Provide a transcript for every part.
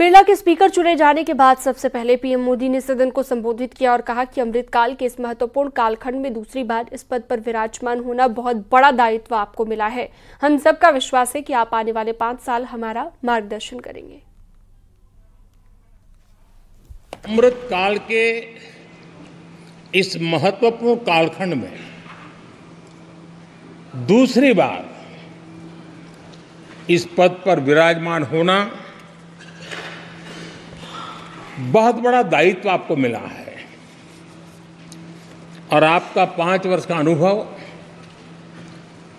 बिरला के स्पीकर चुने जाने के बाद सबसे पहले पीएम मोदी ने सदन को संबोधित किया और कहा कि अमृतकाल के इस महत्वपूर्ण कालखंड में दूसरी बार इस पद पर विराजमान होना बहुत बड़ा दायित्व आपको मिला है। हम सबका विश्वास है कि आप आने वाले 5 साल हमारा मार्गदर्शन करेंगे। अमृतकाल के इस महत्वपूर्ण कालखंड में दूसरी बार इस पद पर विराजमान होना बहुत बड़ा दायित्व आपको मिला है और आपका 5 वर्ष का अनुभव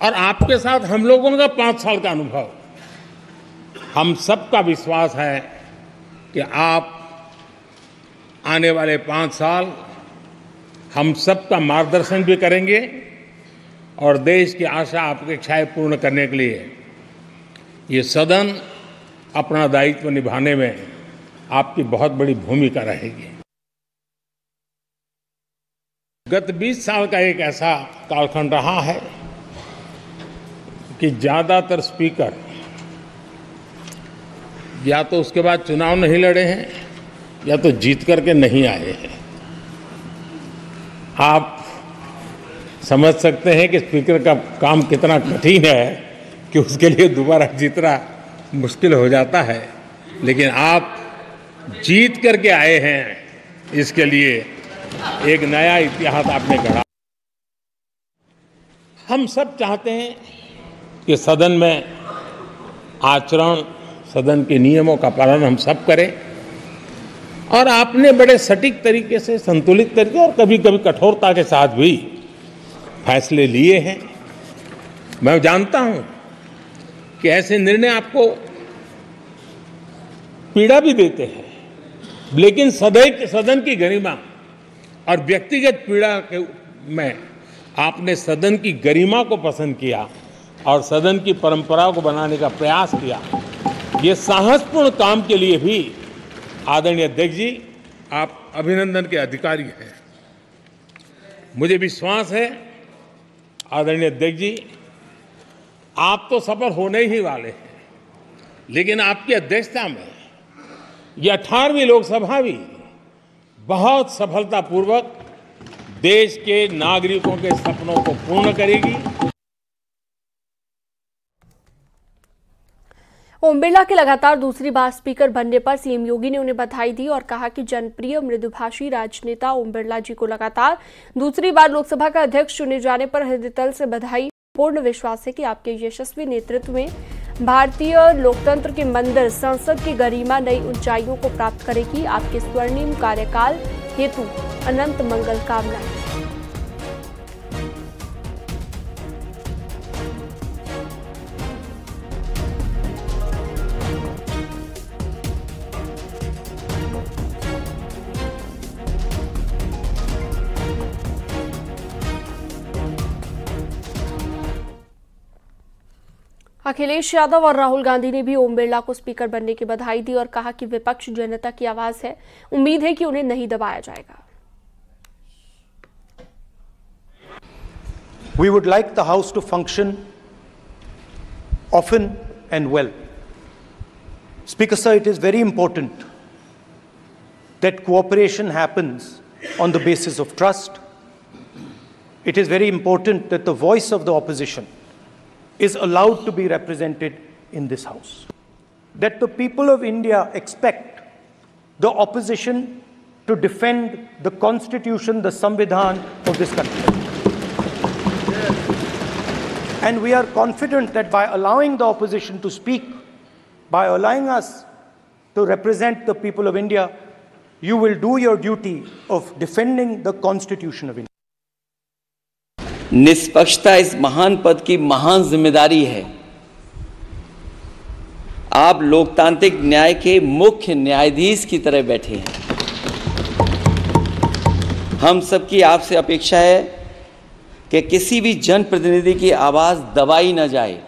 और आपके साथ हम लोगों का 5 साल का अनुभव, हम सबका विश्वास है कि आप आने वाले 5 साल हम सबका मार्गदर्शन भी करेंगे और देश की आशा अपेक्षाएं पूर्ण करने के लिए ये सदन अपना दायित्व निभाने में आपकी बहुत बड़ी भूमिका रहेगी। गत 20 साल का एक ऐसा कालखंड रहा है कि ज्यादातर स्पीकर या तो उसके बाद चुनाव नहीं लड़े हैं या तो जीत करके नहीं आए हैं। आप समझ सकते हैं कि स्पीकर का काम कितना कठिन है कि उसके लिए दोबारा जीतना मुश्किल हो जाता है, लेकिन आप जीत करके आए हैं, इसके लिए एक नया इतिहास आपने गढ़ा। हम सब चाहते हैं कि सदन में आचरण, सदन के नियमों का पालन हम सब करें और आपने बड़े सटीक तरीके से, संतुलित तरीके और कभी कभी कठोरता के साथ भी फैसले लिए हैं। मैं जानता हूं कि ऐसे निर्णय आपको पीड़ा भी देते हैं, लेकिन सदन की गरिमा और व्यक्तिगत पीड़ा में आपने सदन की गरिमा को पसंद किया और सदन की परंपरा को बनाने का प्रयास किया। ये साहसपूर्ण काम के लिए भी आदरणीय अध्यक्ष जी, आप अभिनंदन के अधिकारी हैं। मुझे विश्वास है आदरणीय अध्यक्ष जी, आप तो सफल होने ही वाले हैं, लेकिन आपकी अध्यक्षता में यह 18वीं लोकसभा भी बहुत सफलतापूर्वक देश के नागरिकों के सपनों को पूर्ण करेगी। ओम बिरला के लगातार दूसरी बार स्पीकर बनने पर सीएम योगी ने उन्हें बधाई दी और कहा कि जनप्रिय मृदुभाषी राजनेता ओम बिरला जी को लगातार दूसरी बार लोकसभा का अध्यक्ष चुने जाने पर हृदयतल से बधाई। पूर्ण विश्वास है कि आपके यशस्वी नेतृत्व में भारतीय लोकतंत्र के मंदिर संसद की गरिमा नई ऊंचाइयों को प्राप्त करेगी। आपके स्वर्णिम कार्यकाल हेतु अनंत मंगल कामनाएं। अखिलेश यादव और राहुल गांधी ने भी ओम बिरला को स्पीकर बनने की बधाई दी और कहा कि विपक्ष जनता की आवाज है, उम्मीद है कि उन्हें नहीं दबाया जाएगा। We would like the House to function often and well. Speaker sir, it is very important that cooperation happens on the basis of trust. It is very important that the voice of the opposition is allowed to be represented in this House. That the people of India expect the opposition to defend the Constitution, the Samvidhan of this country. And we are confident that by allowing the opposition to speak, by allowing us to represent the people of India, you will do your duty of defending the Constitution of India. निष्पक्षता इस महान पद की महान जिम्मेदारी है। आप लोकतांत्रिक न्याय के मुख्य न्यायाधीश की तरह बैठे हैं। हम सबकी आपसे अपेक्षा है कि किसी भी जनप्रतिनिधि की आवाज़ दबाई न जाए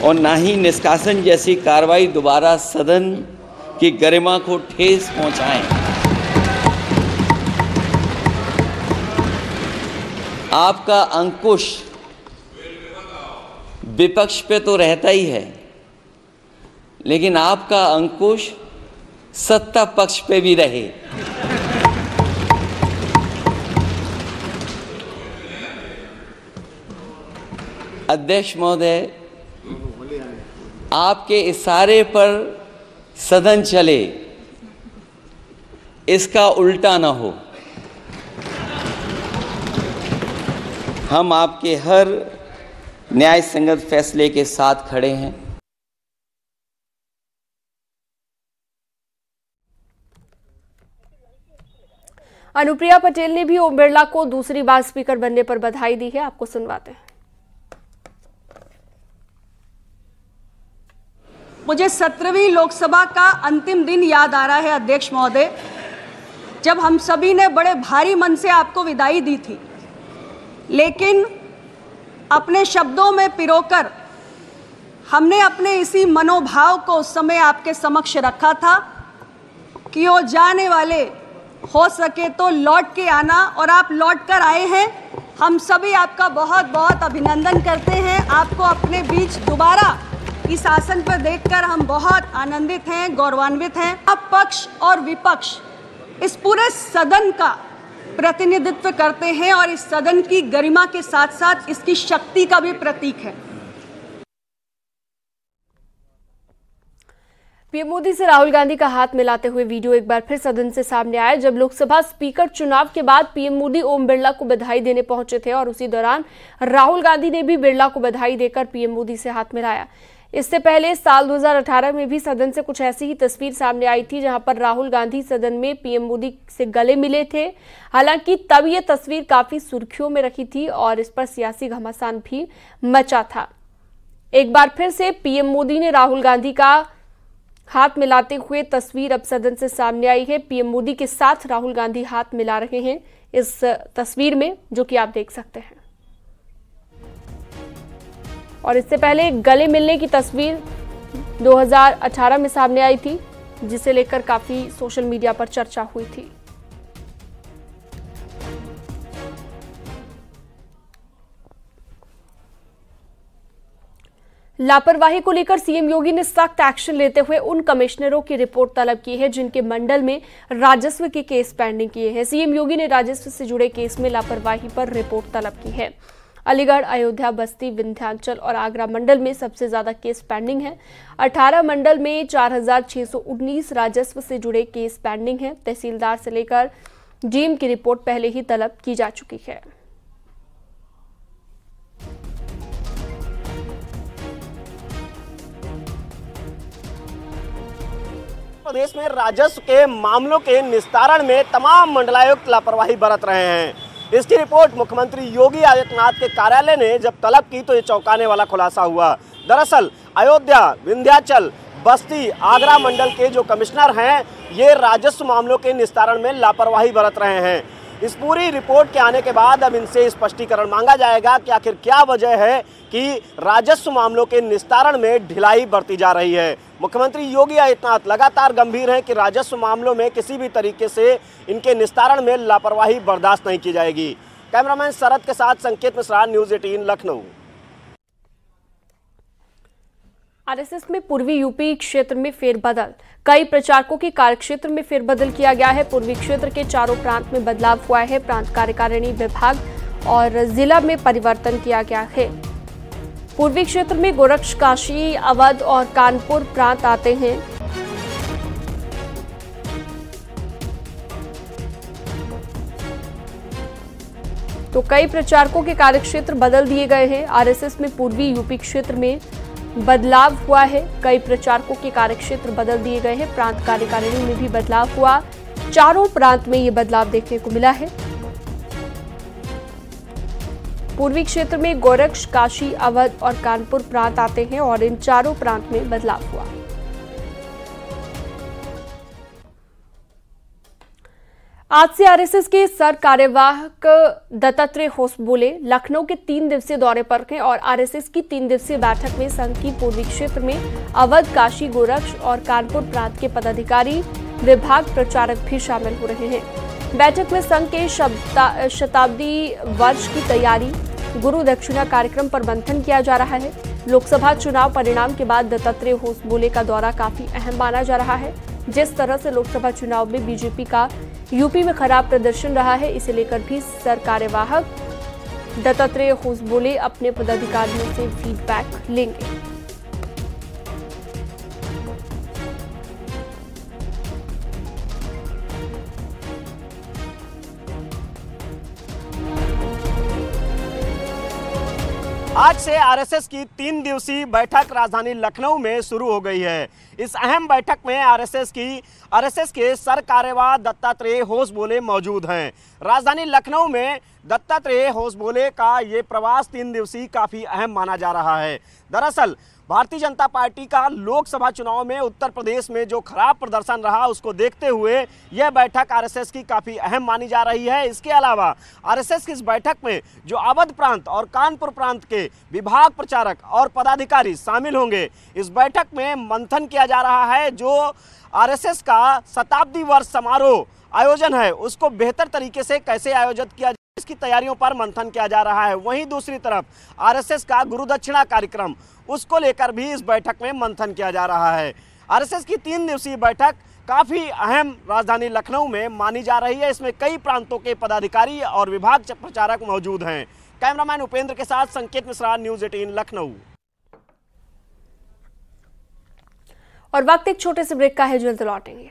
और ना ही निष्कासन जैसी कार्रवाई दोबारा सदन की गरिमा को ठेस पहुंचाएं। आपका अंकुश विपक्ष पे तो रहता ही है, लेकिन आपका अंकुश सत्ता पक्ष पे भी रहे। अध्यक्ष महोदय, आपके इशारे पर सदन चले, इसका उल्टा ना हो। हम आपके हर न्याय संगत फैसले के साथ खड़े हैं। अनुप्रिया पटेल ने भी ओम बिरला को दूसरी बार स्पीकर बनने पर बधाई दी है। आपको सुनवाते हैं। मुझे 17वीं लोकसभा का अंतिम दिन याद आ रहा है अध्यक्ष महोदय, जब हम सभी ने बड़े भारी मन से आपको विदाई दी थी, लेकिन अपने शब्दों में पिरोकर हमने अपने इसी मनोभाव को उस समय आपके समक्ष रखा था कि वो जाने वाले हो सके तो लौट के आना, और आप लौट कर आए हैं। हम सभी आपका बहुत बहुत अभिनंदन करते हैं। आपको अपने बीच दोबारा इस आसन पर देखकर हम बहुत आनंदित हैं, गौरवान्वित हैं। अब पक्ष और विपक्ष इस पूरे सदन का प्रतिनिधित्व करते हैं और इस सदन की गरिमा के साथ साथ इसकी शक्ति का भी प्रतीक है। पीएम मोदी से राहुल गांधी का हाथ मिलाते हुए वीडियो एक बार फिर सदन से सामने आया, जब लोकसभा स्पीकर चुनाव के बाद पीएम मोदी ओम बिरला को बधाई देने पहुंचे थे और उसी दौरान राहुल गांधी ने भी बिरला को बधाई देकर पीएम मोदी से हाथ मिलाया। इससे पहले साल 2018 में भी सदन से कुछ ऐसी ही तस्वीर सामने आई थी, जहां पर राहुल गांधी सदन में पीएम मोदी से गले मिले थे। हालांकि तब ये तस्वीर काफी सुर्खियों में रखी थी और इस पर सियासी घमासान भी मचा था। एक बार फिर से पीएम मोदी ने राहुल गांधी का हाथ मिलाते हुए तस्वीर अब सदन से सामने आई है। पीएम मोदी के साथ राहुल गांधी हाथ मिला रहे हैं इस तस्वीर में, जो कि आप देख सकते हैं। और इससे पहले गले मिलने की तस्वीर 2018 में सामने आई थी, जिसे लेकर काफी सोशल मीडिया पर चर्चा हुई थी। लापरवाही को लेकर सीएम योगी ने सख्त एक्शन लेते हुए उन कमिश्नरों की रिपोर्ट तलब की है जिनके मंडल में राजस्व के केस पेंडिंग किए हैं। सीएम योगी ने राजस्व से जुड़े केस में लापरवाही पर रिपोर्ट तलब की है। अलीगढ़, अयोध्या, बस्ती, विंध्याचल और आगरा मंडल में सबसे ज्यादा केस पेंडिंग है। 18 मंडल में 4619 राजस्व से जुड़े केस पेंडिंग हैं। तहसीलदार से लेकर डीएम की रिपोर्ट पहले ही तलब की जा चुकी है। प्रदेश में राजस्व के मामलों के निस्तारण में तमाम मंडलायुक्त लापरवाही बरत रहे हैं। इसकी रिपोर्ट मुख्यमंत्री योगी आदित्यनाथ के कार्यालय ने जब तलब की तो ये चौंकाने वाला खुलासा हुआ। दरअसल अयोध्या, विंध्याचल, बस्ती, आगरा मंडल के जो कमिश्नर हैं, ये राजस्व मामलों के निस्तारण में लापरवाही बरत रहे हैं। इस पूरी रिपोर्ट के आने के बाद अब इनसे स्पष्टीकरण मांगा जाएगा कि आखिर क्या वजह है कि राजस्व मामलों के निस्तारण में ढिलाई बरती जा रही है। मुख्यमंत्री योगी आदित्यनाथ लगातार गंभीर हैं कि राजस्व मामलों में किसी भी तरीके से इनके निस्तारण में लापरवाही बर्दाश्त नहीं की जाएगी। कैमरामैन शरद के साथ संकेत मिश्रा, न्यूज़ 18 लखनऊ। आरएसएस में पूर्वी यूपी क्षेत्र में फेरबदल, कई प्रचारकों के कार्यक्षेत्र में फेरबदल किया गया है। पूर्वी क्षेत्र के चारों प्रांत में बदलाव हुआ है। प्रांत कार्यकारिणी, विभाग और जिला में परिवर्तन किया गया है। पूर्वी क्षेत्र में गोरक्ष, काशी, अवध और कानपुर प्रांत आते हैं। तो कई प्रचारकों के कार्यक्षेत्र बदल दिए गए हैं। आरएसएस में पूर्वी यूपी क्षेत्र में बदलाव हुआ है। कई प्रचारकों के कार्यक्षेत्र बदल दिए गए हैं। प्रांत कार्यकारिणी में भी बदलाव हुआ। चारों प्रांत में ये बदलाव देखने को मिला है। पूर्वी क्षेत्र में गोरक्ष, काशी, अवध और कानपुर प्रांत आते हैं और इन चारों प्रांत में बदलाव हुआ। आज से आरएसएस के सर कार्यवाहक दत्तात्रेय होस बोले लखनऊ के 3 दिवसीय दौरे पर हैं और आरएसएस की 3 दिवसीय बैठक में संघ की पूर्वी क्षेत्र में अवध, काशी, गोरक्ष और कानपुर प्रांत के पदाधिकारी, विभाग प्रचारक भी शामिल हो रहे हैं। बैठक में संघ के शताब्दी वर्ष की तैयारी, गुरु दक्षिणा कार्यक्रम पर मंथन किया जा रहा है। लोकसभा चुनाव परिणाम के बाद दत्तात्रेय होसबोले का दौरा काफी अहम माना जा रहा है। जिस तरह से लोकसभा चुनाव में बीजेपी का यूपी में खराब प्रदर्शन रहा है, इसे लेकर भी सरकार्यवाहक दत्तात्रेय होसबोले अपने पदाधिकारियों से फीडबैक लेंगे। आज से आरएसएस की 3 दिवसीय बैठक राजधानी लखनऊ में शुरू हो गई है। इस अहम बैठक में आरएसएस के सरकार्यवाह दत्तात्रेय होसबोले मौजूद हैं। राजधानी लखनऊ में दत्तात्रेय होसबोले का ये प्रवास 3 दिवसीय काफ़ी अहम माना जा रहा है। दरअसल भारतीय जनता पार्टी का लोकसभा चुनाव में उत्तर प्रदेश में जो खराब प्रदर्शन रहा, उसको देखते हुए यह बैठक आरएसएस की काफ़ी अहम मानी जा रही है। इसके अलावा आरएसएस की इस बैठक में जो अवध प्रांत और कानपुर प्रांत के विभाग प्रचारक और पदाधिकारी शामिल होंगे। इस बैठक में मंथन किया जा रहा है। जो आरएसएस का शताब्दी वर्ष समारोह आयोजन है, उसको बेहतर तरीके से कैसे आयोजित किया जाए, इसकी तैयारियों पर मंथन किया जा रहा है। वहीं दूसरी तरफ आरएसएस का गुरुदक्षिणा कार्यक्रम, उसको लेकर भी इस बैठक में मंथन किया जा रहा है। आरएसएस की 3 दिवसीय बैठक काफ़ी अहम राजधानी लखनऊ में मानी जा रही है। इसमें कई प्रांतों के पदाधिकारी और विभाग प्रचारक मौजूद हैं। कैमरामैन उपेंद्र के साथ संकेत मिश्रा, न्यूज़ 18 लखनऊ। और वक्त एक छोटे से ब्रेक का है, जल्द लौटेंगे।